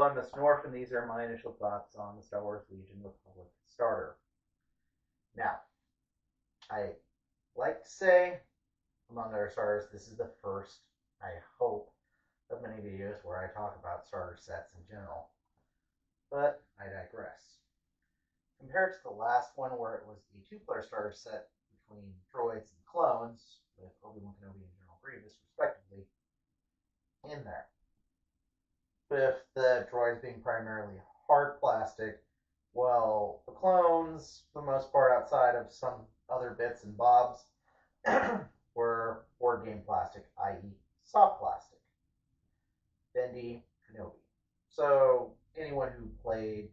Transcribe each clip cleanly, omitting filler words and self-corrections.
I'm Miss North, and these are my initial thoughts on the Star Wars Legion Republic starter. Now, I like to say, among other starters, this is the first, I hope, of many videos where I talk about starter sets in general. But I digress. Compared to the last one, where it was the two-player starter set between droids and clones, with Obi-Wan Kenobi and General Grievous, respectively, in there. With the droids being primarily hard plastic, while the clones, for the most part, outside of some other bits and bobs, were board game plastic, i.e., soft plastic. Bendy, Kenobi. So anyone who played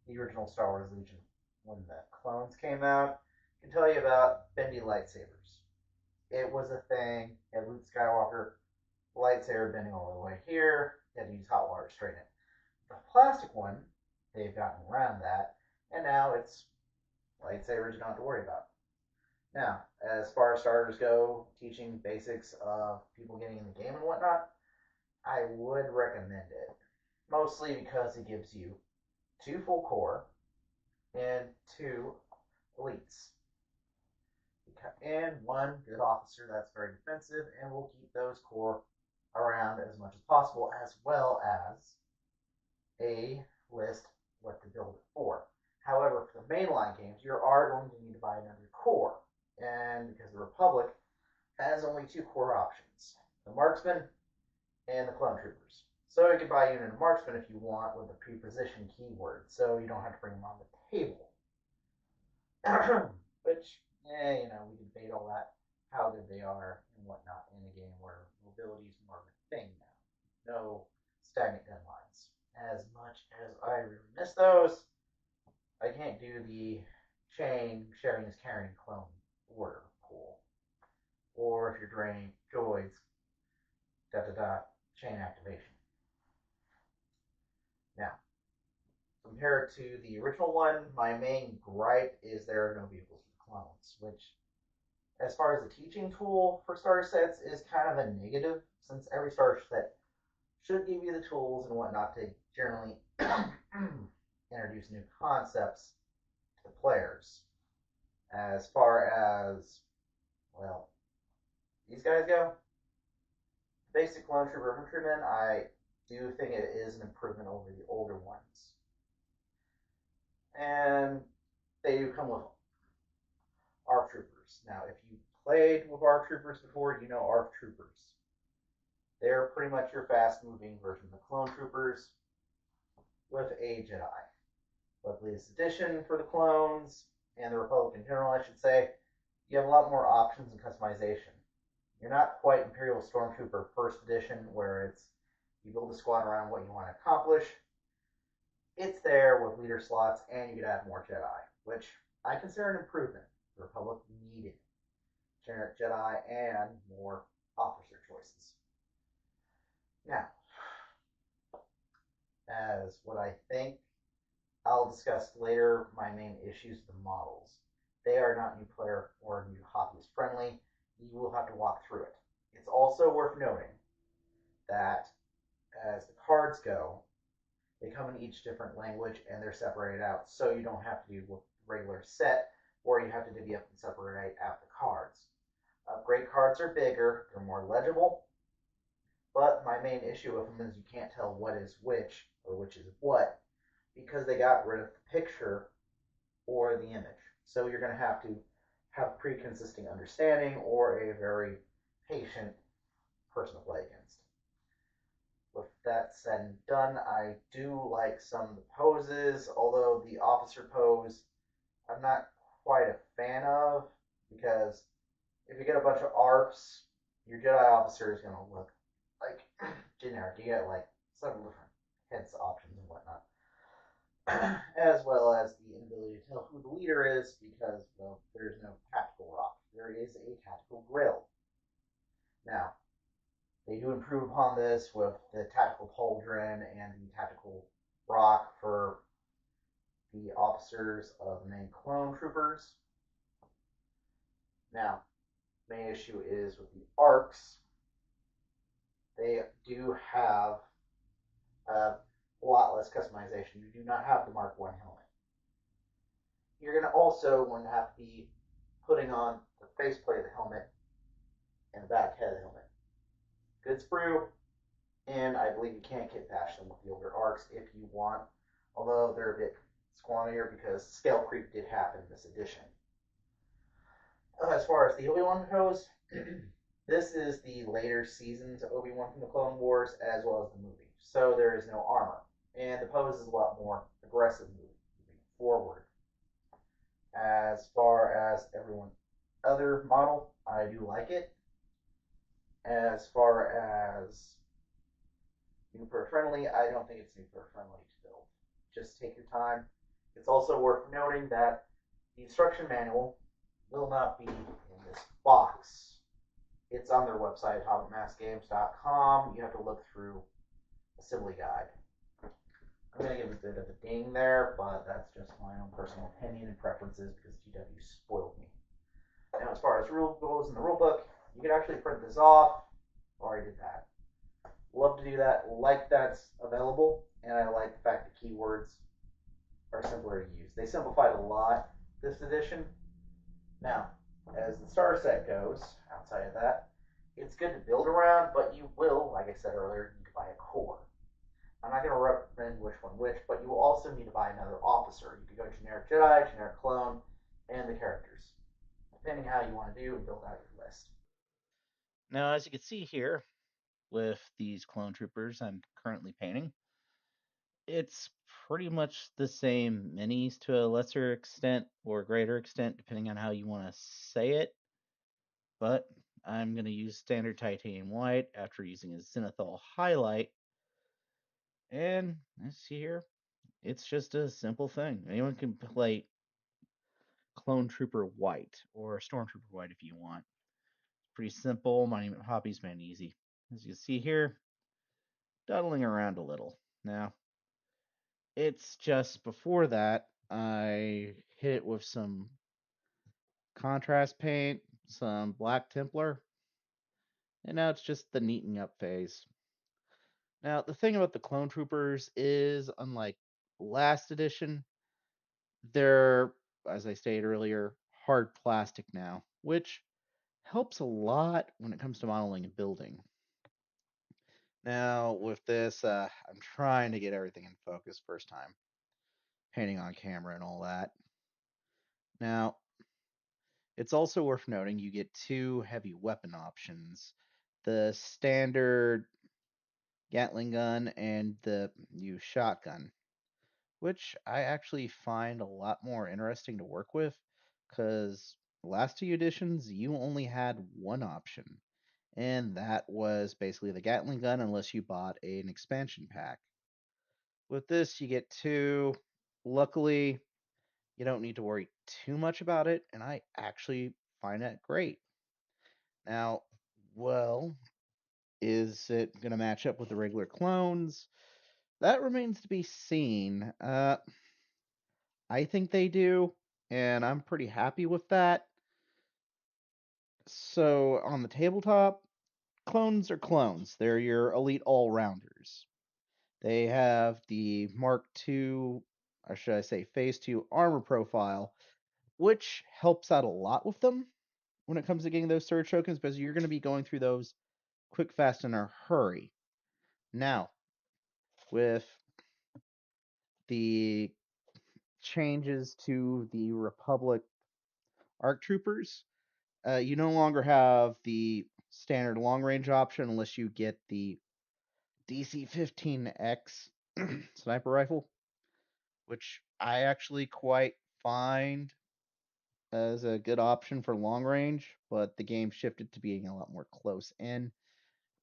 the original Star Wars Legion when the clones came out can tell you about bendy lightsabers. It was a thing. You had Luke Skywalker lightsaber bending all the way here. You had to use hot water to straighten it. The plastic one, they've gotten around that, and now it's lightsabers you don't have to worry about. Now, as far as starters go, teaching basics of people getting in the game and whatnot, I would recommend it. Mostly because it gives you 2 full core and 2 elites. And 1 good officer that's very defensive and will keep those core around as much as possible, as well as a list what to build it for. However, for the mainline games, you are going to need to buy another core. And because the Republic has only 2 core options, the Marksman and the Clone Troopers. So you can buy a unit of Marksman if you want with a pre-position keyword, so you don't have to bring them on the table. Which, we debate all that, how good they are and whatnot in a game where mobility is more of a thing now. No stagnant gun lines. As much as I really miss those, I can't do the chain sharing is carrying clone order pool. Or if you're draining droids, chain activation. Now, compared to the original one, my main gripe is there are no vehicles for clones, which, as far as a teaching tool for starter sets, is kind of a negative, since every starter set should give you the tools and whatnot to generally introduce new concepts to the players. As far as, well, these guys go, basic clone trooper infantryman, I do think it is an improvement over the older ones. And they do come with ARC troopers. Now, if you played with ARC troopers before, you know ARC troopers. They're pretty much your fast-moving version of the clone troopers with a Jedi. But this edition for the clones and the Republic in general, I should say, you have a lot more options and customization. You're not quite Imperial Stormtrooper First Edition, where it's you build a squad around what you want to accomplish. It's there with leader slots, and you could add more Jedi, which I consider an improvement. The Republic needed generic Jedi and more officer choices. Now, as what I think I'll discuss later, my main issues with the models. They are not new player or new hobbyist friendly. You will have to walk through it. It's also worth noting that as the cards go, they come in each different language and they're separated out, so you don't have to do a regular set or you have to divvy up and separate out the cards. Upgrade cards are bigger, they're more legible, but my main issue with them is you can't tell what is which or which is what because they got rid of the picture or the image. So you're going to have pre-consisting understanding or a very patient person to play against. With that said and done, I do like some of the poses, although the officer pose I'm not quite a fan of, because if you get a bunch of ARPs, your Jedi officer is going to look like generic. You get like several different heads options and whatnot. As well as the inability to tell who the leader is because, well, there's no tactical rock. There is a tactical grill. Now, they do improve upon this with the tactical pauldron and the tactical rock for the officers of the main clone troopers. Now, the main issue is with the arcs. They do have a lot less customization. You do not have the Mark One helmet. You're going to also going to have to be putting on the faceplate of the helmet and the back head of the helmet. Good sprue, and I believe you can kit bash them with the older arcs if you want, although they're a bit squannier because scale creep did happen in this edition. As far as the Obi-Wan goes, this is the later seasons of Obi-Wan from the Clone Wars as well as the movie, so there is no armor, and the pose is a lot more aggressive moving forward. As far as everyone other model, I do like it. As far as new player friendly, I don't think it's new player friendly to build. Just take your time. It's also worth noting that the instruction manual will not be in this box. It's on their website, hobbitmassgames.com. You have to look through assembly guide. I'm going to give a bit of a ding there, but that's just my own personal opinion and preferences because GW spoiled me. Now, as far as rule goes in the rule book, you can actually print this off. Already did that. Love to do that. Like that's available, and I like the fact that keywords are simpler to use. They simplified a lot this edition. Now, as the star set goes, outside of that, it's good to build around, but you will, like I said earlier, need to buy a core. I'm not going to recommend which, but you will also need to buy another officer. You could go generic Jedi, generic clone, and the characters, depending how you want to do and build out your list. Now, as you can see here with these clone troopers I'm currently painting, it's pretty much the same minis to a lesser extent or greater extent, depending on how you want to say it. But I'm going to use standard titanium white after using a zenithal highlight. And let's see here, it's just a simple thing. Anyone can play clone trooper white or stormtrooper white if you want. Pretty simple. My hobby's made easy. As you can see here, dawdling around a little. Now, it's just before that, I hit it with some contrast paint, some black Templar, and now it's just the neatening up phase. Now, the thing about the Clone Troopers is, unlike last edition, they're, as I stated earlier, hard plastic now, which helps a lot when it comes to modeling and building. Now, with this, I'm trying to get everything in focus first time, painting on camera and all that. Now, it's also worth noting you get two heavy weapon options, the standard Gatling gun and the new shotgun, which I actually find a lot more interesting to work with because last two editions you only had one option, and that was basically the Gatling gun unless you bought an expansion pack. With this, you get two. Luckily, you don't need to worry too much about it, and I actually find that great. Now, well, is it going to match up with the regular clones? That remains to be seen. I think they do, and I'm pretty happy with that. So, on the tabletop, clones are clones. They're your elite all rounders. They have the Mark II, or should I say, Phase 2 armor profile, which helps out a lot with them when it comes to getting those surge tokens because you're going to be going through those quick, fast, in a hurry. Now, with the changes to the Republic ARC Troopers, you no longer have the standard long range option unless you get the DC 15X sniper rifle, which I actually quite find as a good option for long range, but the game shifted to being a lot more close in,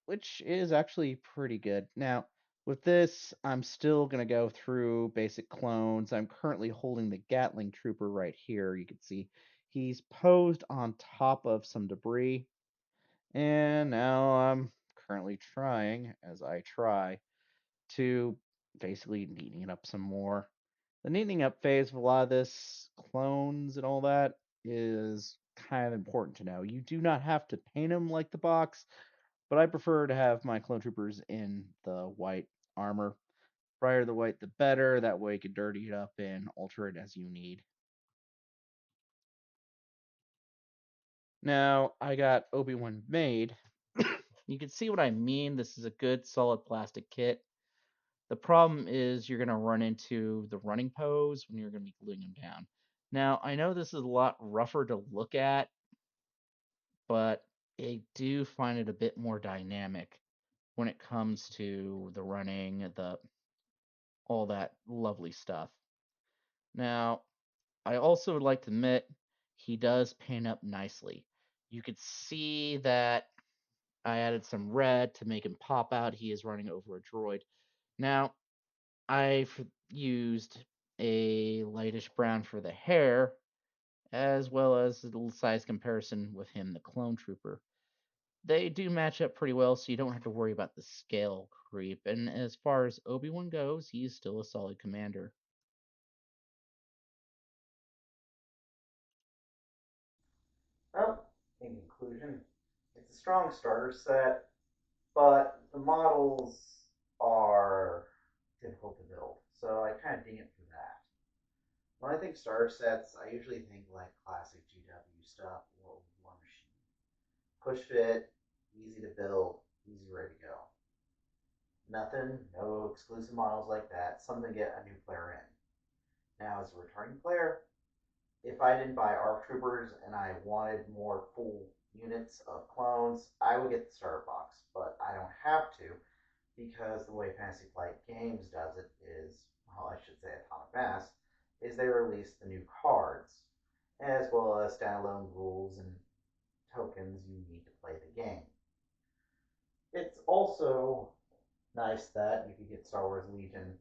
which is actually pretty good. Now, with this, I'm still going to go through basic clones. I'm currently holding the Gatling Trooper right here. You can see he's posed on top of some debris. And now I'm currently trying, as I try, to basically neatening it up some more. The neatening up phase of a lot of this, clones and all that, is kind of important to know. You do not have to paint them like the box, but I prefer to have my clone troopers in the white armor. Brighter the white, the better. That way you can dirty it up and alter it as you need. Now, I got Obi-Wan made. You can see what I mean. This is a good solid plastic kit. The problem is you're going to run into the running pose when you're going to be gluing them down. Now, I know this is a lot rougher to look at, but I do find it a bit more dynamic when it comes to the running, the all that lovely stuff. Now, I also would like to admit he does paint up nicely. You could see that I added some red to make him pop out. He is running over a droid. Now, I've used a lightish brown for the hair, as well as a little size comparison with him, the clone trooper. They do match up pretty well, so you don't have to worry about the scale creep. And as far as Obi-Wan goes, he's still a solid commander. Well, in conclusion, it's a strong starter set, but the models are difficult to build, so I kind of ding it for that. When I think starter sets, I usually think like classic GW stuff or War Machine. Push fit, easy to build, easy ready to go. Nothing, no exclusive models like that. Something to get a new player in. Now, as a returning player, if I didn't buy ARC Troopers and I wanted more full units of clones, I would get the starter box. But I don't have to because the way Fantasy Flight Games does it is, well, I should say Atomic Mass, is they release the new cards as well as standalone rules and tokens you need to play the game. It's also nice that you can get Star Wars Legion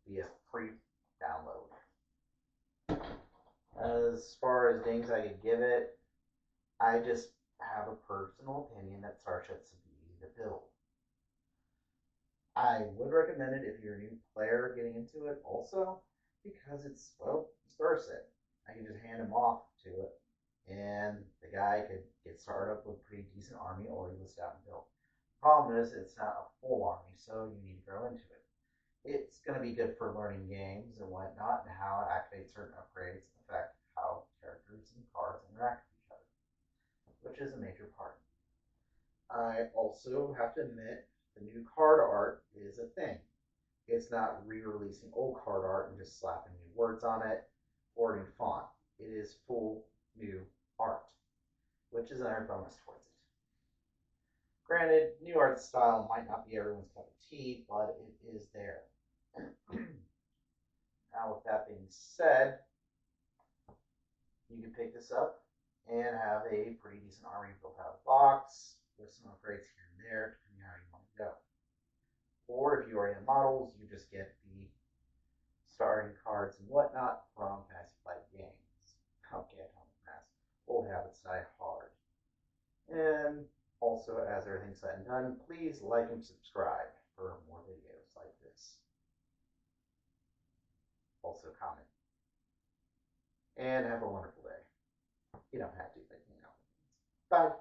via free download. As far as dings I could give it, I just have a personal opinion that Starships should be easy to build. I would recommend it if you're a new player getting into it also, because it's, well, Star set. I can just hand him off to it, and the guy could get started up with a pretty decent army or he list out and build. Problem is, it's not a full army, so you need to grow into it. It's going to be good for learning games and whatnot, and how to activate certain upgrades and affect how characters and cards interact with each other, which is a major part. I also have to admit the new card art is a thing. It's not re-releasing old card art and just slapping new words on it or new font. It is full new art, which is another bonus towards it. Granted, new art style might not be everyone's cup of tea, but it is there. Now, with that being said, you can pick this up and have a pretty decent army built out of the box with some upgrades here and there, depending on how you want to go. Or if you already have models, you just get the starting cards and whatnot from Fantasy Flight Games. Okay, Atomic Mass. Old habits die hard. And also, as everything's said and done, please like and subscribe for more videos like this. Also, comment. And have a wonderful day. You don't have to, but you know. Bye.